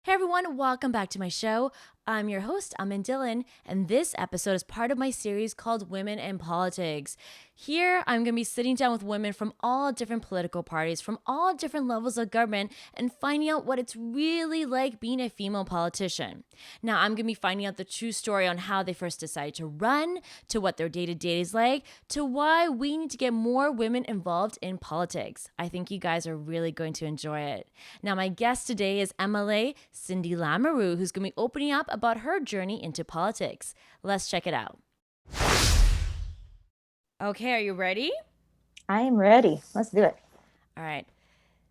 Hey everyone, welcome back to my show. I'm your host, Amin Dhillon, and this episode is part of my series called Women in Politics. Here, I'm going to be sitting down with women from all different political parties, from all different levels of government, and finding out what it's really like being a female politician. Now, I'm going to be finding out the true story on how they first decided to run, to what their day-to-day is like, to why we need to get more women involved in politics. I think you guys are really going to enjoy it. Now, my guest today is MLA Cindy Lamoureux, who's going to be opening up about her journey into politics. Let's check it out. Okay, are you ready? I am ready. Let's do it. All right.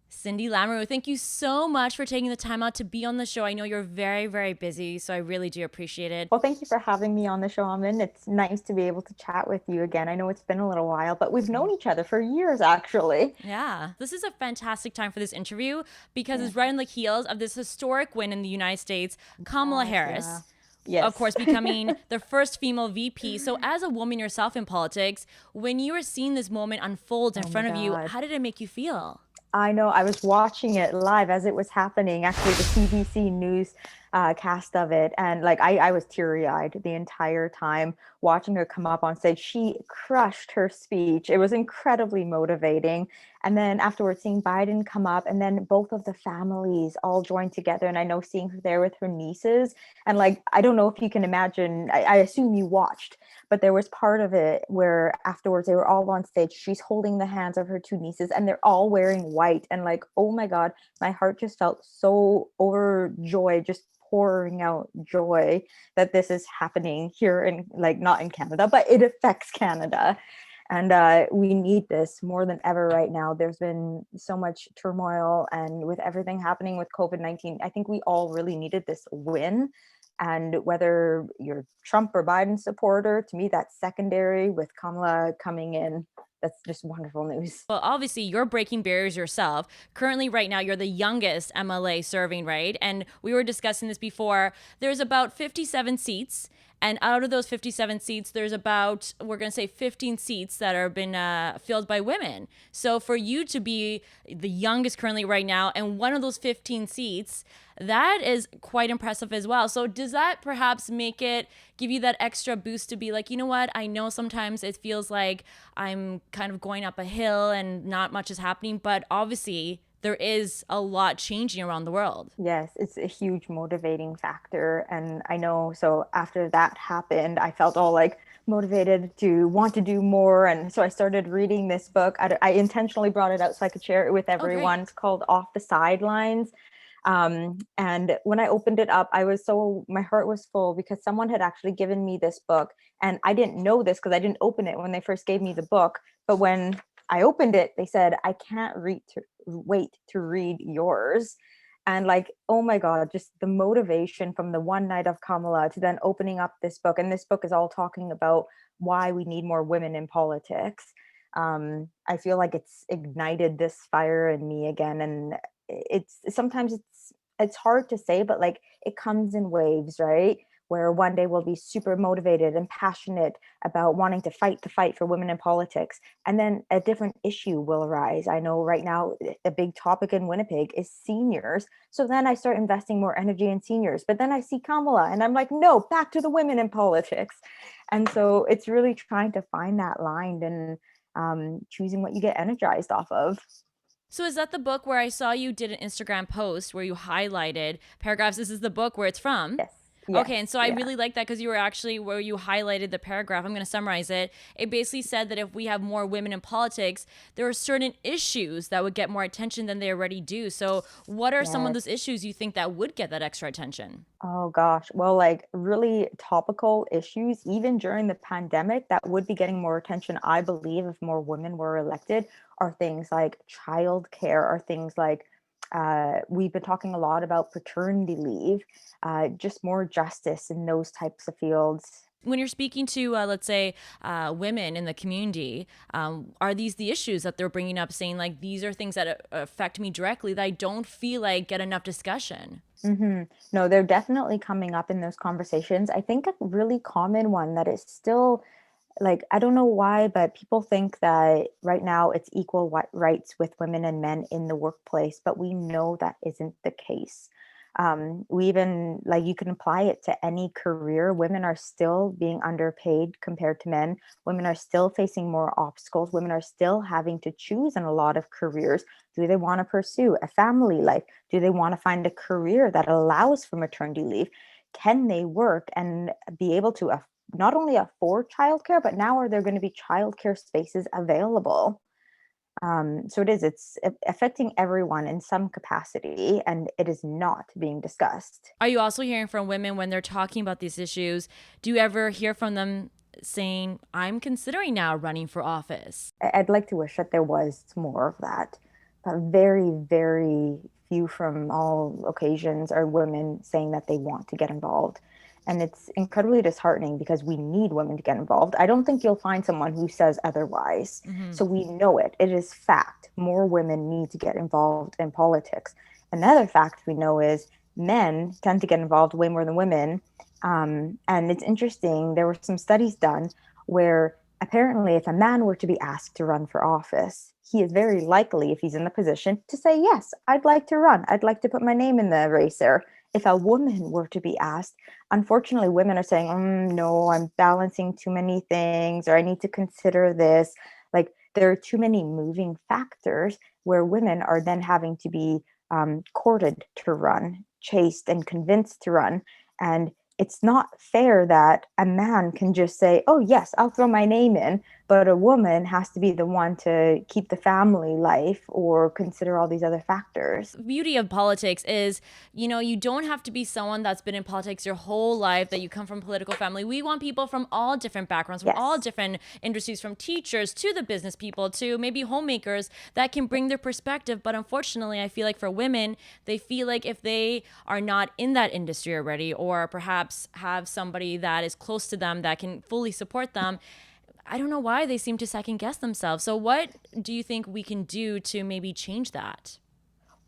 Cindy Lamoureux, thank you so much for taking the time out to be on the show. I know you're very, very busy, so I really do appreciate it. Well, thank you for having me on the show, Amin. It's nice to be able to chat with you again. I know it's been a little while, but we've known each other for years, actually. Yeah, this is a fantastic time for this interview because Yeah. it's right on the heels of this historic win in the United States, Kamala Yeah. Harris, of Yes. course, becoming the first female VP. So, as a woman yourself in politics, when you were seeing this moment unfold in Oh my front of you, God. how did it make you feel? I know. I was watching it live as it was happening, actually, the CBC News cast of it. And like, I was teary eyed the entire time watching her come up on stage. She crushed her speech. It was incredibly motivating. And then afterwards, seeing Biden come up and then both of the families all joined together. And I know seeing her there with her nieces. And like, I don't know if you can imagine, I assume you watched, but there was part of it where afterwards they were all on stage. She's holding the hands of her two nieces and they're all wearing white. And like, oh my God, my heart just felt so overjoyed, just pouring out joy that this is happening here in, like, not in Canada, but it affects Canada. And we need this more than ever right now. There's been so much turmoil, and with everything happening with COVID-19, I think we all really needed this win. And whether you're Trump or Biden supporter, to me, that's secondary. With Kamala coming in, that's just wonderful news. Well, obviously, you're breaking barriers yourself. Currently, right now, you're the youngest MLA serving, right? And we were discussing this before. There's about 57 seats. And out of those 57 seats, there's about, we're going to say 15 seats that are been filled by women. So for you to be the youngest currently right now and one of those 15 seats, that is quite impressive as well. So does that perhaps make it give you that extra boost to be like, you know what? I know sometimes it feels like I'm kind of going up a hill and not much is happening, but obviously there is a lot changing around the world. Yes, it's a huge motivating factor. And I know, so after that happened, I felt all like motivated to want to do more. And so I started reading this book. I intentionally brought it out so I could share it with Oh, everyone. great. It's called Off the Sidelines. And when I opened it up, my heart was full because someone had actually given me this book. And I didn't know this because I didn't open it when they first gave me the book. But when I opened it, they said, I can't wait to read yours. And like, oh my God, just the motivation from the one night of Kamala to then opening up this book. And this book is all talking about why we need more women in politics. I feel like it's ignited this fire in me again. And it's sometimes it's hard to say, but like it comes in waves, right? Where one day we'll be super motivated and passionate about wanting to fight the fight for women in politics. And then a different issue will arise. I know right now a big topic in Winnipeg is seniors. So then I start investing more energy in seniors. But then I see Kamala and I'm like, no, back to the women in politics. And so it's really trying to find that line and choosing what you get energized off of. So is that the book where I saw you did an Instagram post where you highlighted paragraphs? This is the book where it's from. Yes. Yes. Okay, and so I Yeah. really like that because you were actually where you highlighted the paragraph. I'm going to summarize it. It basically said that if we have more women in politics, there are certain issues that would get more attention than they already do. So, what are some of Yes. those issues you think that would get that extra attention? Oh gosh. Well, like really topical issues, even during the pandemic, that would be getting more attention, I believe, if more women were elected, are things like childcare, are things like we've been talking a lot about paternity leave, just more justice in those types of fields. When you're speaking to, let's say, women in the community, are these the issues that they're bringing up, saying like these are things that affect me directly that I don't feel like get enough discussion? No, they're definitely coming up in those conversations. I think a really common one that is still like, I don't know why, but people think that right now it's equal rights with women and men in the workplace, but we know that isn't the case. We even, like, you can apply it to any career. Women are still being underpaid compared to men. Women are still facing more obstacles. Women are still having to choose in a lot of careers. Do they want to pursue a family life? Do they want to find a career that allows for maternity leave? Can they work and be able to not only afford childcare, but now are there going to be childcare spaces available? So it's affecting everyone in some capacity, and it is not being discussed. Are you also hearing from women when they're talking about these issues? Do you ever hear from them saying, I'm considering now running for office? I'd like to wish that there was more of that, but very, very few from all occasions are women saying that they want to get involved. And it's incredibly disheartening because we need women to get involved. I don't think you'll find someone who says otherwise. Mm-hmm. So we know it. It is fact. More women need to get involved in politics. Another fact we know is men tend to get involved way more than women. And it's interesting, there were some studies done where apparently if a man were to be asked to run for office, he is very likely, if he's in the position, to say, yes, I'd like to run. I'd like to put my name in the race there. If a woman were to be asked, unfortunately, women are saying, no, I'm balancing too many things, or I need to consider this. Like, there are too many moving factors where women are then having to be courted to run, chased and convinced to run. And it's not fair that a man can just say, oh, yes, I'll throw my name in, but a woman has to be the one to keep the family life or consider all these other factors. The beauty of politics is, you don't have to be someone that's been in politics your whole life, that you come from a political family. We want people from all different backgrounds, from all different industries, from teachers to the business people to maybe homemakers that can bring their perspective. But unfortunately, I feel like for women, they feel like if they are not in that industry already, or perhaps have somebody that is close to them that can fully support them, I don't know why they seem to second guess themselves. So what do you think we can do to maybe change that?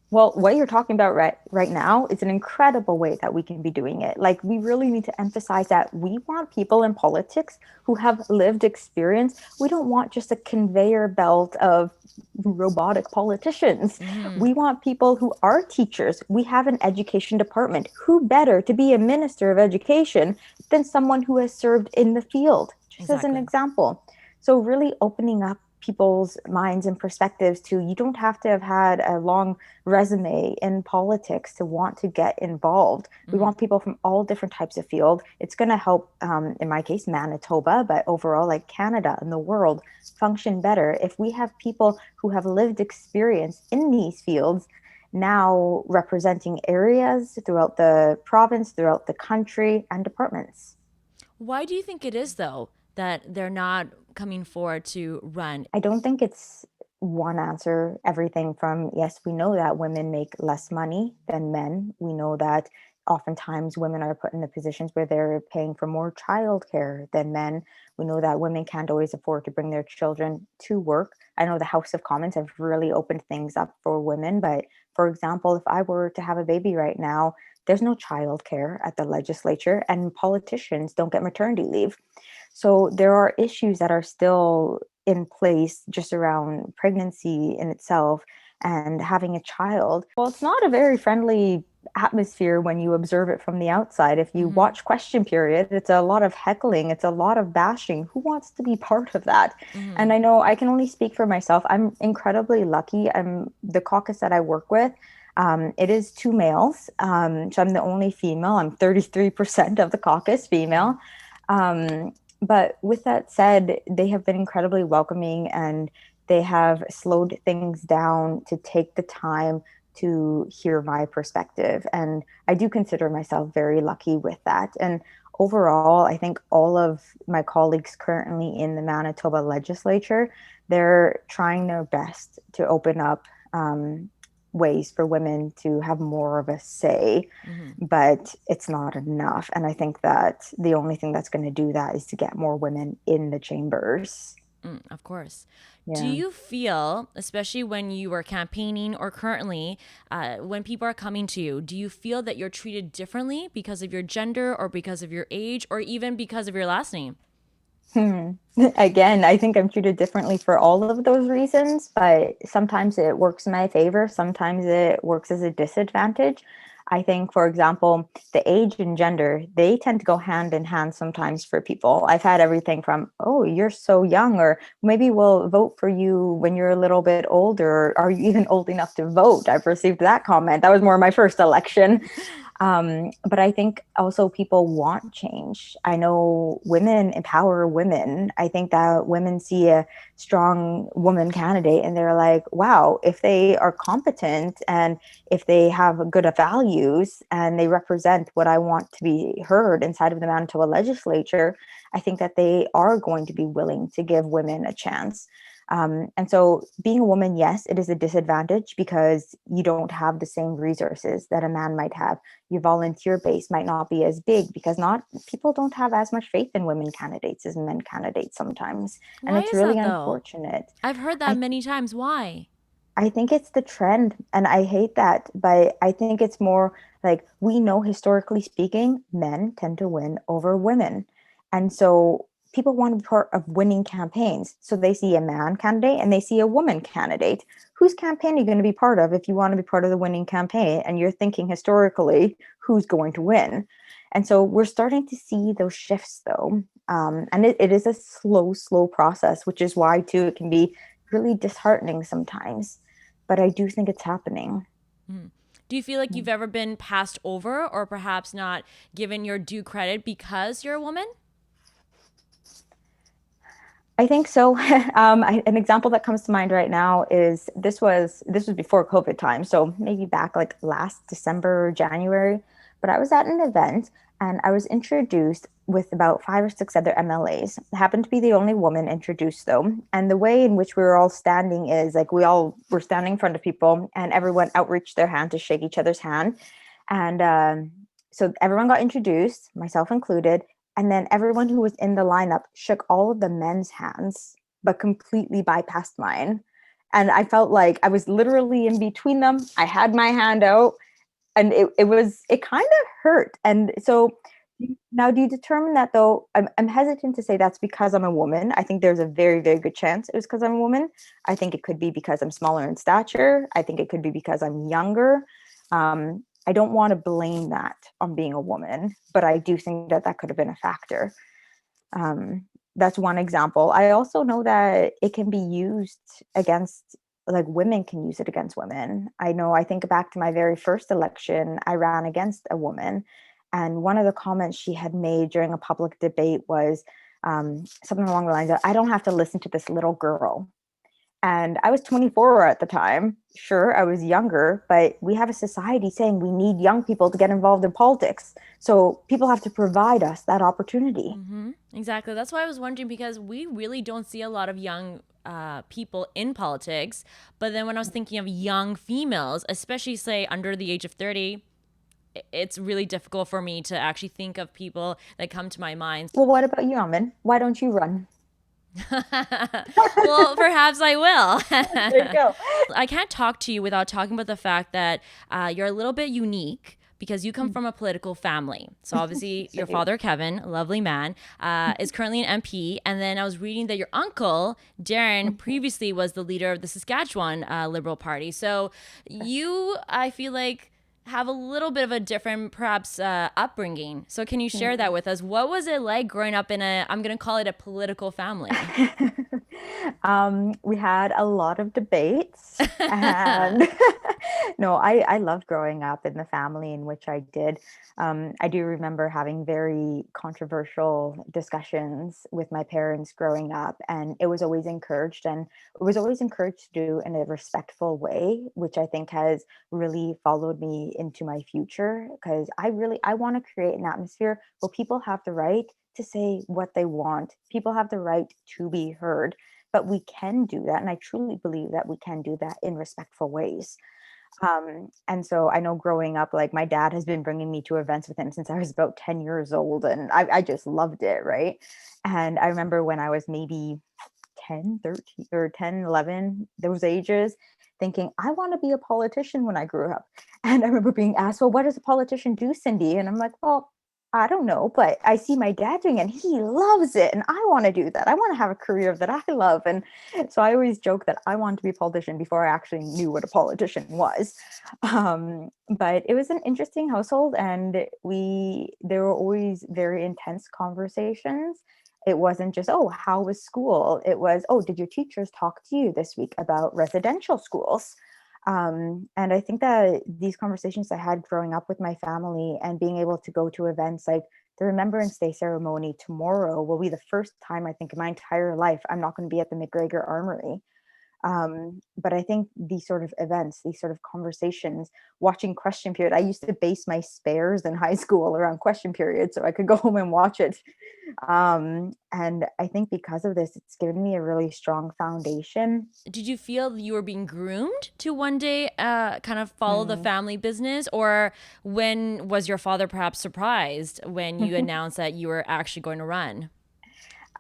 Well, what you're talking about right now is an incredible way that we can be doing it. Like, we really need to emphasize that we want people in politics who have lived experience. We don't want just a conveyor belt of robotic politicians. Mm-hmm. We want people who are teachers. We have an education department. Who better to be a minister of education than someone who has served in the field? Just as an Exactly. example. So really opening up people's minds and perspectives to, you don't have to have had a long resume in politics to want to get involved. We want people from all different types of field. It's going to help, in my case, Manitoba, but overall, like Canada and the world, function better if we have people who have lived experience in these fields now representing areas throughout the province, throughout the country, and departments. Why do you think it is, though, that they're not coming forward to run? I don't think it's one answer. Everything from, yes, we know that women make less money than men. We know that oftentimes women are put in the positions where they're paying for more childcare than men. We know that women can't always afford to bring their children to work. I know the House of Commons have really opened things up for women, but for example, if I were to have a baby right now, there's no childcare at the legislature, and politicians don't get maternity leave. So there are issues that are still in place just around pregnancy in itself and having a child. Well, it's not a very friendly atmosphere when you observe it from the outside. If you watch Question Period, it's a lot of heckling, it's a lot of bashing. Who wants to be part of that? And I know I can only speak for myself. I'm incredibly lucky. I'm the caucus that I work with. It is two males. So I'm the only female. I'm 33% of the caucus female. But with that said, they have been incredibly welcoming, and they have slowed things down to take the time to hear my perspective. And I do consider myself very lucky with that. And overall, I think all of my colleagues currently in the Manitoba legislature, they're trying their best to open up ways for women to have more of a say, but it's not enough. And I think that the only thing that's going to do that is to get more women in the chambers. Of course. Do Yeah. you feel, especially when you are campaigning or currently, when people are coming to you, do you feel that you're treated differently because of your gender or because of your age or even because of your last name? Again, I think I'm treated differently for all of those reasons, but sometimes it works in my favor. Sometimes it works as a disadvantage. I think, for example, the age and gender, they tend to go hand in hand sometimes for people. I've had everything from, oh, you're so young, or maybe we'll vote for you when you're a little bit older. Are you even old enough to vote? I've received that comment. That was more my first election. But I think also people want change. I know women empower women. I think that women see a strong woman candidate and they're like, wow, if they are competent and if they have good values and they represent what I want to be heard inside of the Manitoba legislature, I think that they are going to be willing to give women a chance. And so being a woman, yes, it is a disadvantage because you don't have the same resources that a man might have. Your volunteer base might not be as big because not people don't have as much faith in women candidates as men candidates sometimes. And Why it's is really that though? unfortunate. I've heard that I many times. Why? I think it's the trend and I hate that, but I think it's more like we know historically speaking, men tend to win over women. And so people want to be part of winning campaigns. So they see a man candidate and they see a woman candidate. Whose campaign are you going to be part of if you want to be part of the winning campaign and you're thinking historically who's going to win? And so we're starting to see those shifts though. And it is a slow process, which is why too it can be really disheartening sometimes, but I do think it's happening. Mhm. Do you feel like you've ever been passed over or perhaps not given your due credit because you're a woman? I think so. An example that comes to mind right now is this was before COVID time, so maybe back like last December, January. But I was at an event and I was introduced with about 5 or 6 other MLAs. I happened to be the only woman introduced though. And the way in which we were all standing is like we all were standing in front of people and everyone outreached their hand to shake each other's hand. And so everyone got introduced, myself included. And then everyone who was in the lineup shook all of the men's hands, but completely bypassed mine. And I felt like I was literally in between them. I had my hand out and it kind of hurt. And so now do you determine that though? I'm hesitant to say that's because I'm a woman. I think there's a very, very good chance it was because I'm a woman. I think it could be because I'm smaller in stature. I think it could be because I'm younger. I don't want to blame that on being a woman, but I do think that that could have been a factor. That's one example. I also know that it can be used against, like, women can use it against women. I know, I think back to my very first election, I ran against a woman. And one of the comments she had made during a public debate was something along the lines of, I don't have to listen to this little girl. And I was 24 at the time. Sure, I was younger, but we have a society saying we need young people to get involved in politics. So people have to provide us that opportunity. Exactly. That's why I was wondering because we really don't see a lot of young people in politics. But then when I was thinking of young females, especially say under the age of 30, it's really difficult for me to actually think of people that come to my mind. Well, what about you, Amin? Why don't you run? Well, perhaps I There you will. go. I can't talk to you without talking about the fact that you're a little bit unique because you come from a political family. So obviously, I your do. father, Kevin, a lovely man, is currently an MP. And then I was reading that your uncle, Darren, previously was the leader of the Saskatchewan Liberal Party. So you, I feel like, have a little bit of a different, perhaps, upbringing. So can you share that with us? What was it like growing up in a, I'm going to call it a political family? We had a lot of debates and no, I loved growing up in the family in which I did. I do remember having very controversial discussions with my parents growing up, and it was always encouraged, and it was always encouraged to do in a respectful way, which I think has really followed me into my future because I want to create an atmosphere where people have the right to say what they want. People have the right to be heard, but we can do that. And I truly believe that we can do that in respectful ways. And so I know growing up, like my dad has been bringing me to events with him since I was about 10 years old, and I just loved it. Right. And I remember when I was maybe 10, 13, or 10, 11, those ages, thinking, I want to be a politician when I grew up. And I remember being asked, well, what does a politician do, Cindy? And I'm like, well, I don't know, but I see my dad doing it and he loves it. And I want to do that. I want to have a career that I love. And so I always joke that I wanted to be a politician before I actually knew what a politician was. But it was an interesting household, and there were always very intense conversations. It wasn't just, oh, how was school? It was, oh, did your teachers talk to you this week about residential schools? And I think that these conversations I had growing up with my family and being able to go to events like the Remembrance Day ceremony tomorrow will be the first time I think in my entire life I'm not going to be at the McGregor Armory. But I think these sort of events, these sort of conversations, watching Question Period, I used to base my spares in high school around Question Period so I could go home and watch it. And I think because of this, it's given me a really strong foundation. Did you feel you were being groomed to one day kind of follow the Hmm. family business? Or when was your father perhaps surprised when you announced that you were actually going to run?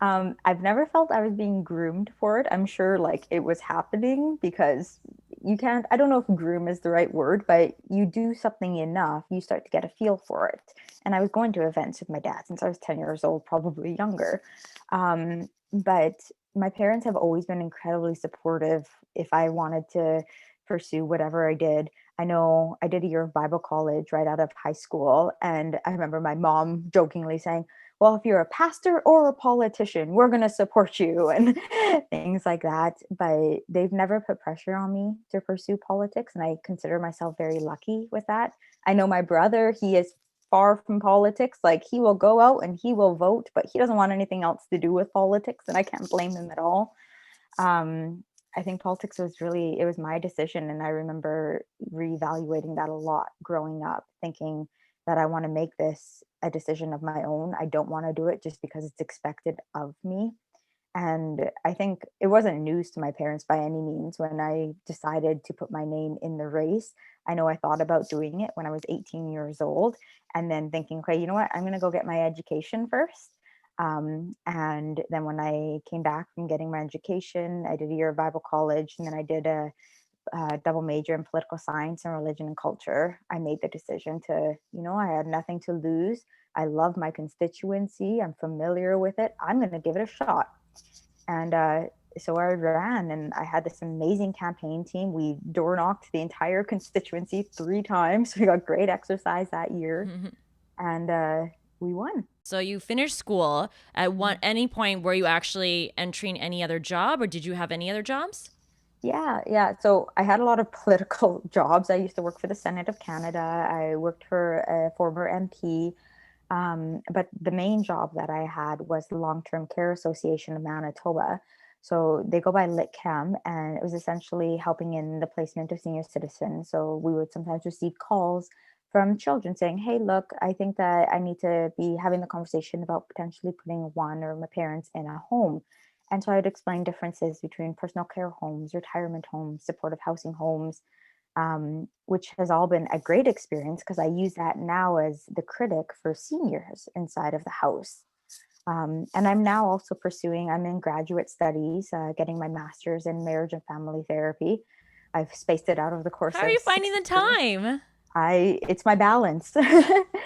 I've never felt I was being groomed for it. I'm sure like it was happening because you can't, I don't know if groom is the right word, but you do something enough, you start to get a feel for it. And I was going to events with my dad since I was 10 years old, probably younger. But my parents have always been incredibly supportive if I wanted to pursue whatever I did. I know I did a year of Bible college right out of high school. And I remember my mom jokingly saying, well, if you're a pastor or a politician, we're going to support you and things like that. But they've never put pressure on me to pursue politics. And I consider myself very lucky with that. I know my brother, he is far from politics. Like he will go out and he will vote, but he doesn't want anything else to do with politics. And I can't blame him at all. I think politics was really, it was my decision. And I remember reevaluating that a lot growing up, thinking that I want to make this a decision of my own. I don't want to do it just because it's expected of me. And I think it wasn't news to my parents by any means when I decided to put my name in the race. I know I thought about doing it when I was 18 years old and then thinking, okay, you know what? I'm going to go get my education first. And then when I came back from getting my education, I did a year of Bible college and then I did a double major in political science and religion and culture. I made the decision to, I had nothing to lose. I love my constituency. I'm familiar with it. I'm going to give it a shot. And so I ran and I had this amazing campaign team. We door knocked the entire constituency 3 times. We got great exercise that year and we won. So you finished school. At any point were you actually entering any other job, or did you have any other jobs? Yeah, yeah. So I had a lot of political jobs. I used to work for the Senate of Canada. I worked for a former MP. But the main job that I had was the Long-Term Care Association of Manitoba. So they go by LitCam, and it was essentially helping in the placement of senior citizens. So we would sometimes receive calls from children saying, hey, look, I think that I need to be having the conversation about potentially putting one or my parents in a home. And so I'd explain differences between personal care homes, retirement homes, supportive housing homes, which has all been a great experience because I use that now as the critic for seniors inside of the house. And I'm now also I'm in graduate studies, getting my master's in marriage and family therapy. I've spaced it out over the How course are of you finding six the years. time? It's my balance.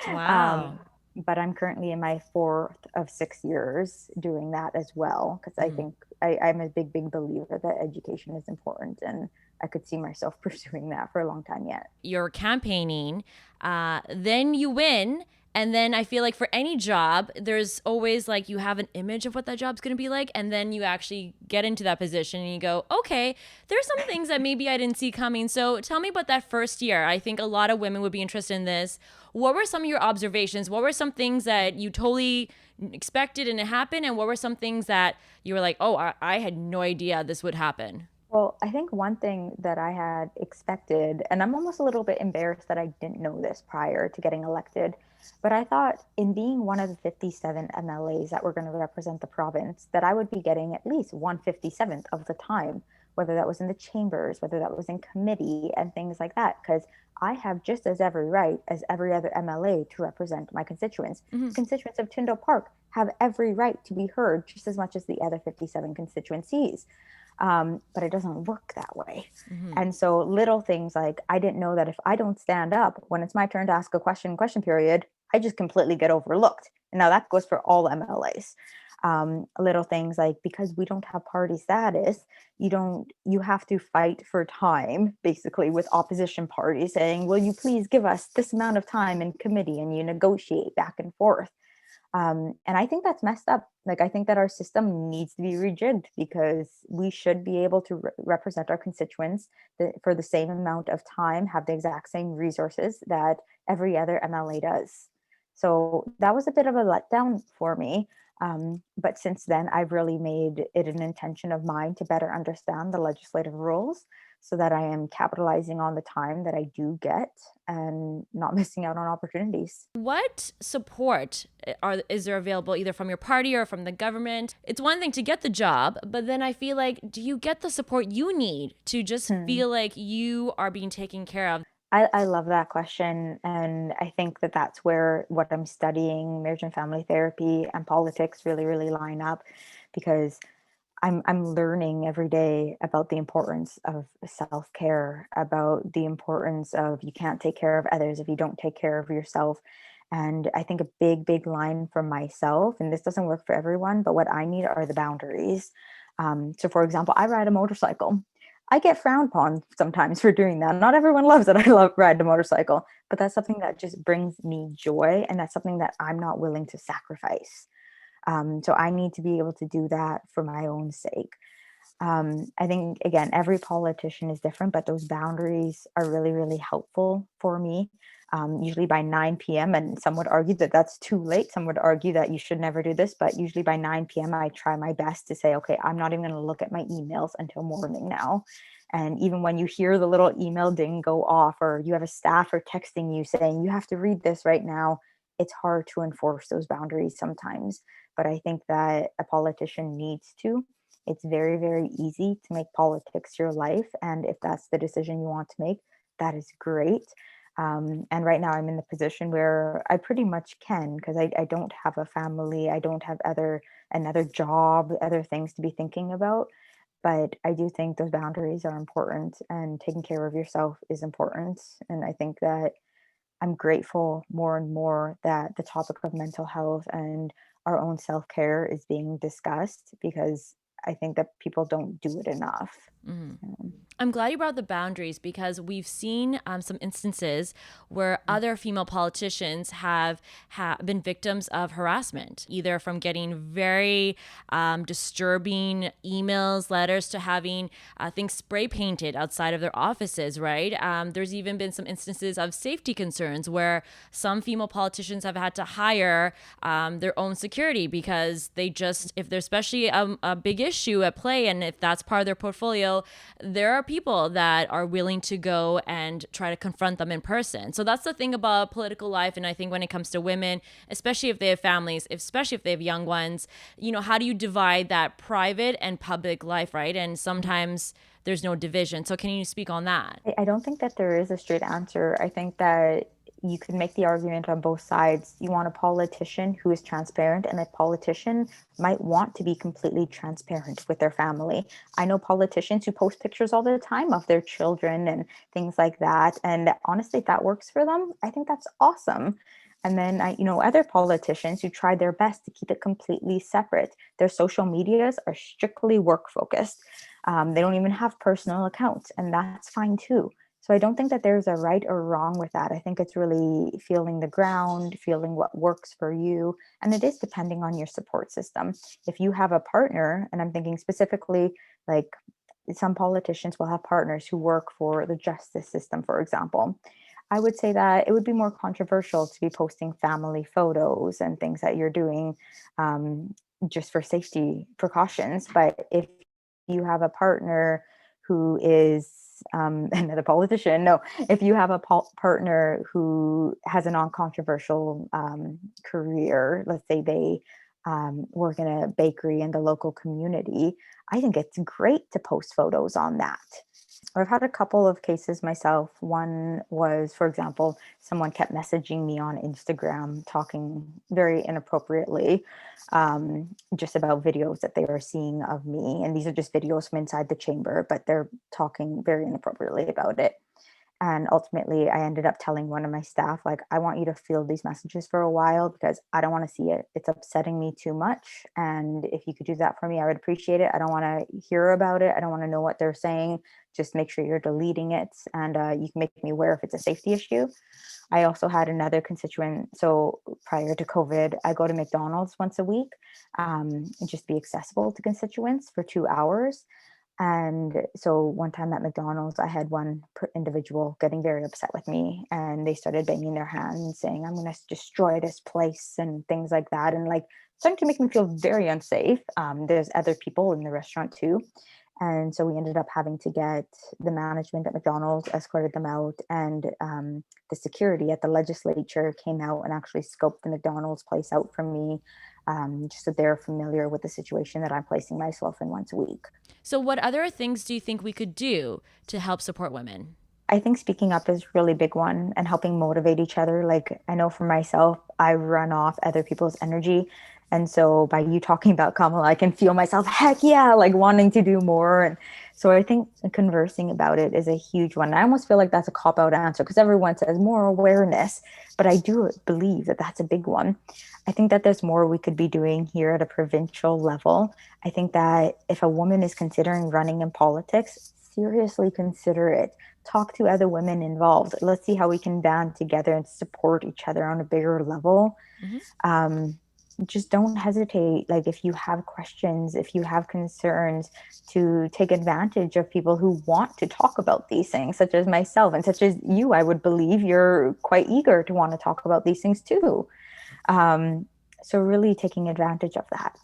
Wow. But I'm currently in my fourth of 6 years doing that as well because I Mhm. think I'm a big believer that education is important, and I could see myself pursuing that for a long time yet. You're campaigning, then you win. And then I feel like for any job, there's always like you have an image of what that job's gonna be like. And then you actually get into that position and you go, okay, there's some things that maybe I didn't see coming. So tell me about that first year. I think a lot of women would be interested in this. What were some of your observations? What were some things that you totally expected and it happened? And what were some things that you were like, oh, I had no idea this would happen? Well, I think one thing that I had expected, and I'm almost a little bit embarrassed that I didn't know this prior to getting elected, but I thought in being one of the 57 MLAs that were going to represent the province, that I would be getting at least 157th of the time, whether that was in the chambers, whether that was in committee, and things like that, because I have just as every right as every other MLA to represent my constituents. The constituents of Tyndall Park have every right to be heard just as much as the other 57 constituencies. But it doesn't work that way. And so little things like I didn't know that if I don't stand up when it's my turn to ask a question period, I just completely get overlooked. And now that goes for all MLAs. Little things like, because we don't have party status, you have to fight for time, basically, with opposition parties saying, will you please give us this amount of time in committee, and you negotiate back and forth. And I think that's messed up. Like, I think that our system needs to be rejigged, because we should be able to represent our constituents for the same amount of time, have the exact same resources that every other MLA does. So that was a bit of a letdown for me. But since then, I've really made it an intention of mine to better understand the legislative rules, so that I am capitalizing on the time that I do get and not missing out on opportunities. What support is there available either from your party or from the government? It's one thing to get the job, but then I feel like, do you get the support you need to just feel like you are being taken care of? I love that question. And I think that that's where what I'm studying, marriage and family therapy and politics, really, really line up, because I'm learning every day about the importance of self-care, about the importance of, you can't take care of others if you don't take care of yourself. And I think a big, big line for myself, and this doesn't work for everyone, but what I need are the boundaries. So for example, I ride a motorcycle. I get frowned upon sometimes for doing that. Not everyone loves that I love ride a motorcycle, but that's something that just brings me joy. And that's something that I'm not willing to sacrifice. So I need to be able to do that for my own sake. I think, again, every politician is different, but those boundaries are really, really helpful for me. Usually by 9 p.m., and some would argue that that's too late. Some would argue that you should never do this, but usually by 9 p.m., I try my best to say, okay, I'm not even going to look at my emails until morning now. And even when you hear the little email ding go off, or you have a staffer texting you saying, you have to read this right now, it's hard to enforce those boundaries sometimes. But I think that a politician needs to. It's very, very easy to make politics your life. And if that's the decision you want to make, that is great. And right now I'm in the position where I pretty much can, because I don't have a family. I don't have another job, other things to be thinking about. But I do think those boundaries are important, and taking care of yourself is important. And I think that I'm grateful more and more that the topic of mental health and our own self care is being discussed, because I think that people don't do it enough. Um, I'm glad you brought the boundaries, because we've seen some instances where other female politicians have been victims of harassment, either from getting very disturbing emails, letters, to having things spray painted outside of their offices, right? There's even been some instances of safety concerns where some female politicians have had to hire their own security, because they just, if there's especially a big issue at play, and if that's part of their portfolio, there are people that are willing to go and try to confront them in person. So that's the thing about political life. And I think when it comes to women, especially if they have families, especially if they have young ones, how do you divide that private and public life, right? And sometimes there's no division. So can you speak on that? I don't think that there is a straight answer. I think that you could make the argument on both sides. You want a politician who is transparent, and a politician might want to be completely transparent with their family. I know politicians who post pictures all the time of their children and things like that. And honestly, if that works for them, I think that's awesome. And then I, other politicians who try their best to keep it completely separate. Their social medias are strictly work focused. They don't even have personal accounts, and that's fine too. So I don't think that there's a right or wrong with that. I think it's really feeling the ground, feeling what works for you. And it is depending on your support system. If you have a partner, and I'm thinking specifically, like, some politicians will have partners who work for the justice system, for example. I would say that it would be more controversial to be posting family photos and things that you're doing, just for safety precautions. But if you have a partner who is another politician, no, if you have a partner who has a non-controversial career, let's say they work in a bakery in the local community, I think it's great to post photos on that. I've had a couple of cases myself. One was, for example, someone kept messaging me on Instagram, talking very inappropriately, just about videos that they were seeing of me. And these are just videos from inside the chamber, but they're talking very inappropriately about it. And ultimately, I ended up telling one of my staff, like, I want you to field these messages for a while because I don't want to see it. It's upsetting me too much. And if you could do that for me, I would appreciate it. I don't want to hear about it. I don't want to know what they're saying. Just make sure you're deleting it. And you can make me aware if it's a safety issue. I also had another constituent. So prior to COVID, I go to McDonald's once a week and just be accessible to constituents for 2 hours. And so one time at McDonald's, I had one individual getting very upset with me, and they started banging their hands, saying, "I'm going to destroy this place," and things like that. And like starting to make me feel very unsafe. There's other people in the restaurant too. And so we ended up having to get the management at McDonald's escorted them out, and the security at the legislature came out and actually scoped the McDonald's place out for me, just so they're familiar with the situation that I'm placing myself in once a week. So, what other things do you think we could do to help support women? I think speaking up is a really big one, and helping motivate each other. Like, I know for myself, I run off other people's energy. And so by you talking about Kamala, I can feel myself, heck yeah, like wanting to do more. And so I think conversing about it is a huge one. I almost feel like that's a cop out answer because everyone says more awareness, but I do believe that that's a big one. I think that there's more we could be doing here at a provincial level. I think that if a woman is considering running in politics, seriously consider it. Talk to other women involved. Let's see how we can band together and support each other on a bigger level. Mm-hmm. Just don't hesitate. Like, if you have questions, if you have concerns, to take advantage of people who want to talk about these things, such as myself and such as you. I would believe you're quite eager to want to talk about these things too. So really taking advantage of that.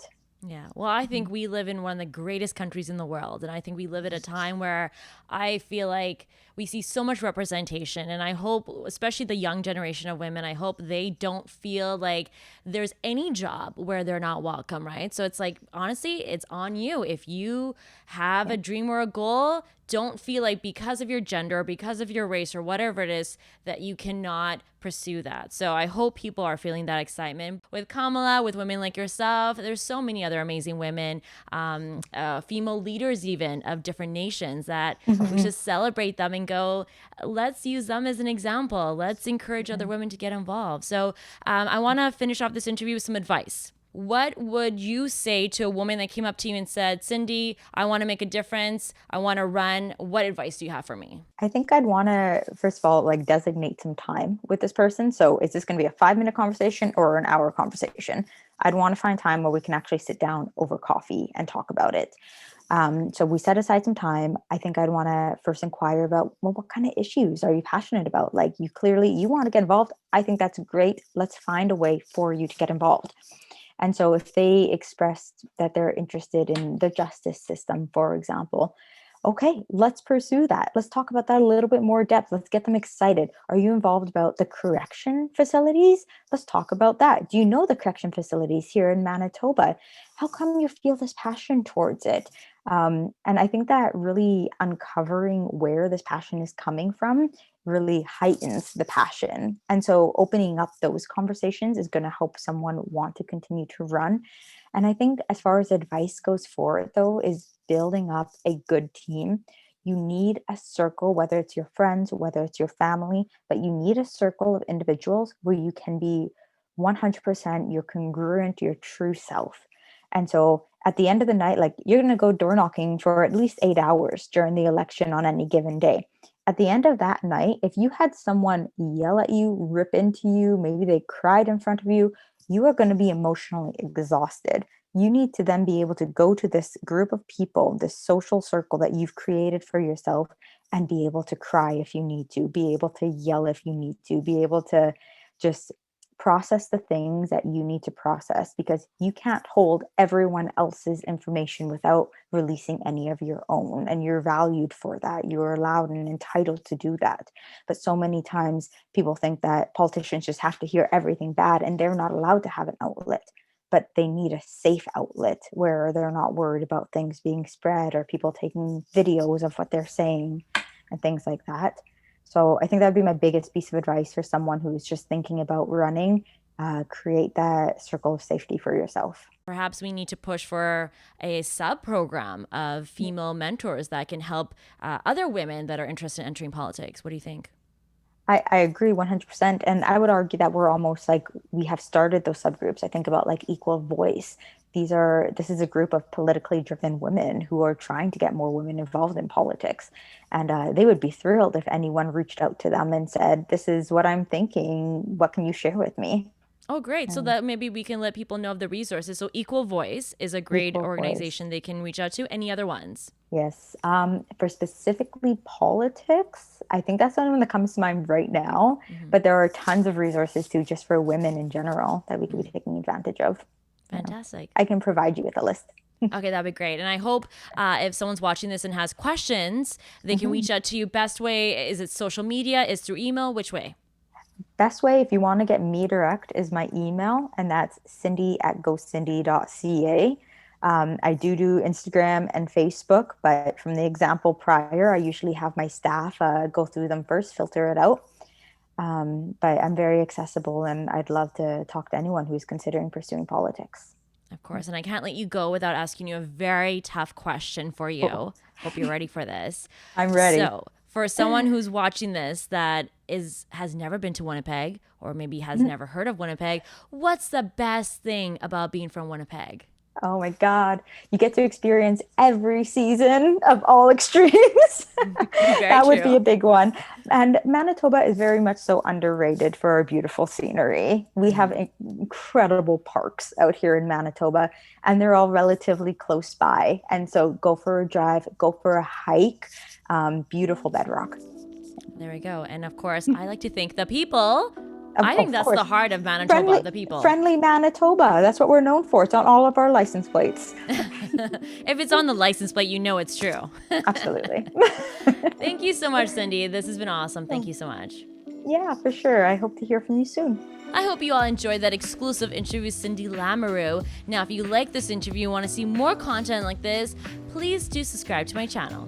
Yeah. Well, I think we live in one of the greatest countries in the world. And I think we live at a time where I feel like we see so much representation. And I hope, especially the young generation of women, I hope they don't feel like there's any job where they're not welcome, right? So it's like, honestly, it's on you. If you have a dream or a goal, don't feel like because of your gender or because of your race or whatever it is that you cannot pursue that. So I hope people are feeling that excitement with Kamala, with women like yourself. There's so many other amazing women, female leaders even of different nations that we should celebrate them and go, let's use them as an example. Let's encourage other women to get involved. So I want to finish off this interview with some advice. What would you say to a woman that came up to you and said, Cindy, I want to make a difference. I want to run. What advice do you have for me? I think I'd want to, first of all, like designate some time with this person. So is this going to be a 5-minute conversation or an hour conversation? I'd want to find time where we can actually sit down over coffee and talk about it. So we set aside some time. I think I'd want to first inquire about, well, what kind of issues are you passionate about? Like, you clearly, you want to get involved. I think that's great. Let's find a way for you to get involved. And so if they expressed that they're interested in the justice system, for example, okay, let's pursue that. Let's talk about that a little bit more depth. Let's get them excited. Are you involved about the correction facilities? Let's talk about that. Do you know the correction facilities here in Manitoba? How come you feel this passion towards it? And I think that really uncovering where this passion is coming from really heightens the passion. And so opening up those conversations is going to help someone want to continue to run. And I think as far as advice goes forward, though, is building up a good team. You need a circle, whether it's your friends, whether it's your family, but you need a circle of individuals where you can be 100% your congruent, your true self. And so at the end of the night, like, you're going to go door knocking for at least 8 hours during the election on any given day. At the end of that night, if you had someone yell at you, rip into you, maybe they cried in front of you, you are going to be emotionally exhausted. You need to then be able to go to this group of people, this social circle that you've created for yourself, and be able to cry if you need to, be able to yell if you need to, be able to just process the things that you need to process, because you can't hold everyone else's information without releasing any of your own. And you're valued for that. You're allowed and entitled to do that. But so many times people think that politicians just have to hear everything bad and they're not allowed to have an outlet. But they need a safe outlet where they're not worried about things being spread or people taking videos of what they're saying and things like that. So I think that would be my biggest piece of advice for someone who's just thinking about running. create that circle of safety for yourself. Perhaps we need to push for a sub-program of female mentors that can help other women that are interested in entering politics. What do you think? I agree 100%. And I would argue that we're almost like we have started those subgroups. I think about like Equal Voice. This is a group of politically driven women who are trying to get more women involved in politics. And they would be thrilled if anyone reached out to them and said, this is what I'm thinking. What can you share with me? Oh, great. So that maybe we can let people know of the resources. So Equal Voice is a great Equal organization Voice. they can reach out to. Any other ones? Yes. For specifically politics, I think that's the only one that comes to mind right now. But there are tons of resources too, just for women in general, that we could be taking advantage of. Fantastic. I can provide you with a list. Okay, that'd be great. And I hope if someone's watching this and has questions, they can reach out to you. Best way, is it social media? Is through email? Which way? Best way, if you want to get me direct, is my email, and that's cindy@gocindy.ca. I do Instagram and Facebook, but from the example prior, I usually have my staff go through them first, filter it out. But I'm very accessible, and I'd love to talk to anyone who's considering pursuing politics. Of course. And I can't let you go without asking you a very tough question for you. Hope you're ready for this. I'm ready. So, for someone who's watching this that has never been to Winnipeg, or maybe has never heard of Winnipeg, what's the best thing about being from Winnipeg? Oh my God. You get to experience every season of all extremes. That would be a big one. And Manitoba is very much so underrated for our beautiful scenery. We have incredible parks out here in Manitoba, and they're all relatively close by. And so go for a drive, go for a hike. Beautiful bedrock. There we go. And of course, I like to thank the people. I think that's the heart of Manitoba, the people. Friendly Manitoba. That's what we're known for. It's on all of our license plates. If it's on the license plate, you know it's true. Absolutely. Thank you so much, Cindy. This has been awesome. Thank you so much. Yeah, for sure. I hope to hear from you soon. I hope you all enjoyed that exclusive interview with Cindy Lamoureux. Now, if you like this interview and want to see more content like this, please do subscribe to my channel.